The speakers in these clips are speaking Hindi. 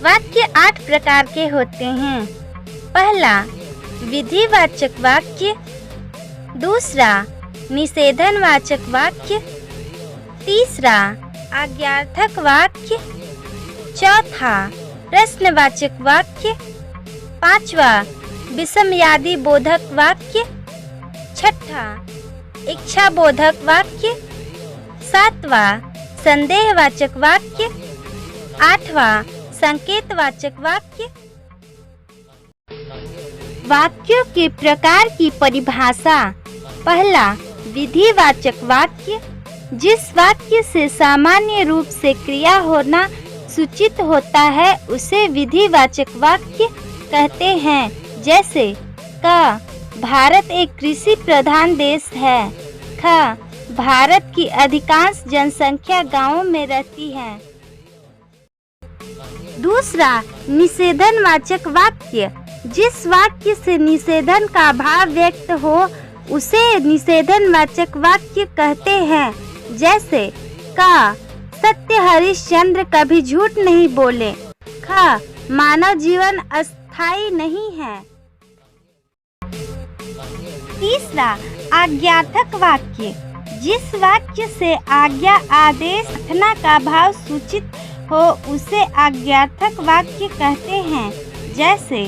वाक्य 8 प्रकार के होते हैं। पहला, विधिवाचक वाक्य। दूसरा, निषेधनवाचक वाक्य। तीसरा, आज्ञार्थक वाक्य। चौथा, प्रश्नवाचक वाक्य। पांचवा, विषमयादि बोधक वाक्य। छठा, इच्छाबोधक वाक्य। सातवां, संदेहवाचक वाक्य। आठवां, संकेतवाचक वाक्य। वाक्यों के प्रकार की परिभाषा। पहला, विधिवाचक वाक्य। जिस वाक्य से सामान्य रूप से क्रिया होना सूचित होता है उसे विधिवाचक वाक्य कहते हैं। जैसे क, भारत एक कृषि प्रधान देश है। ख, भारत की अधिकांश जनसंख्या गांवों में रहती है। दूसरा, निषेधनवाचक वाक्य। जिस वाक्य से निषेधन का भाव व्यक्त हो उसे निषेधनवाचक वाक्य कहते हैं। जैसे क, सत्य हरिश्चंद्र कभी झूठ नहीं बोले। ख, मानव जीवन अस्थायी नहीं है। तीसरा, आज्ञार्थक वाक्य। जिस वाक्य से आज्ञा, आदेश, प्रार्थना का भाव सूचित हो उसे आज्ञार्थक वाक्य कहते हैं। जैसे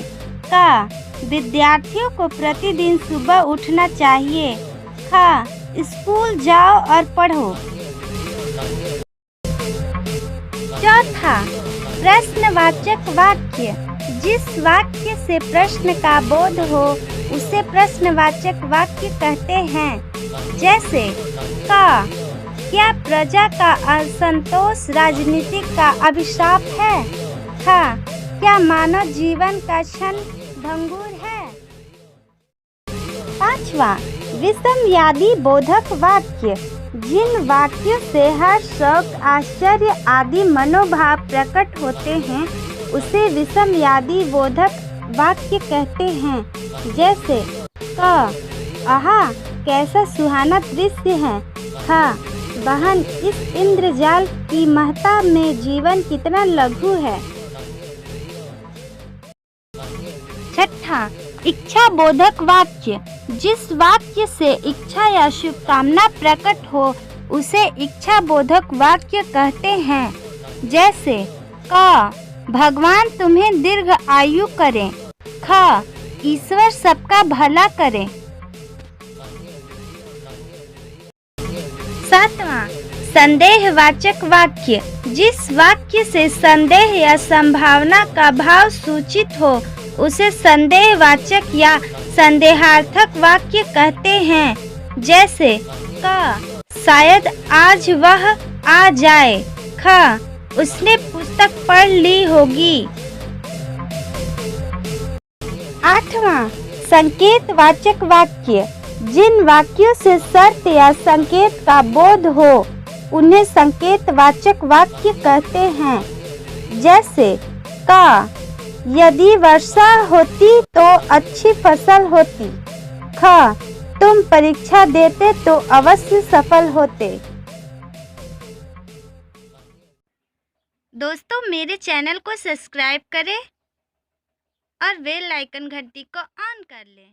क, विद्यार्थियों को प्रतिदिन सुबह उठना चाहिए। ख, स्कूल जाओ और पढ़ो। चौथा, प्रश्नवाचक वाक्य। जिस वाक्य से प्रश्न का बोध हो उसे प्रश्नवाचक वाक्य कहते हैं। जैसे क, क्या प्रजा का असंतोष राजनीतिक का अभिशाप है। ख, क्या मानव जीवन का क्षण भंगुर है। पांचवा, विषमयादि बोधक वाक्य। जिन वाक्यों से हर्ष, शौक, आश्चर्य आदि मनोभाव प्रकट होते हैं उसे विषमयादि बोधक वाक्य कहते हैं। जैसे क, आहा कैसा सुहाना दृश्य है। ख, बहन इस इंद्रजाल की महत्ता में जीवन कितना लघु है। छठा, इच्छा बोधक वाक्य। जिस वाक्य से इच्छा या शुभकामना प्रकट हो उसे इच्छा बोधक वाक्य कहते हैं। जैसे क, भगवान तुम्हें दीर्घ आयु करें। ख, ईश्वर सबका भला करे। सातवां, संदेहवाचक वाक्य। जिस वाक्य से संदेह या संभावना का भाव सूचित हो उसे संदेहवाचक या संदेहार्थक वाक्य कहते हैं। जैसे क, शायद आज वह आ जाए। ख, उसने पुस्तक पढ़ ली होगी। आठवां, संकेतवाचक वाक्य। जिन वाक्यों से शर्त या संकेत का बोध हो उन्हें संकेतवाचक वाक्य कहते हैं। जैसे क, यदि वर्षा होती तो अच्छी फसल होती। ख, तुम परीक्षा देते तो अवश्य सफल होते। दोस्तों, मेरे चैनल को सब्सक्राइब करें और बेल आइकन घंटी को ऑन कर लें।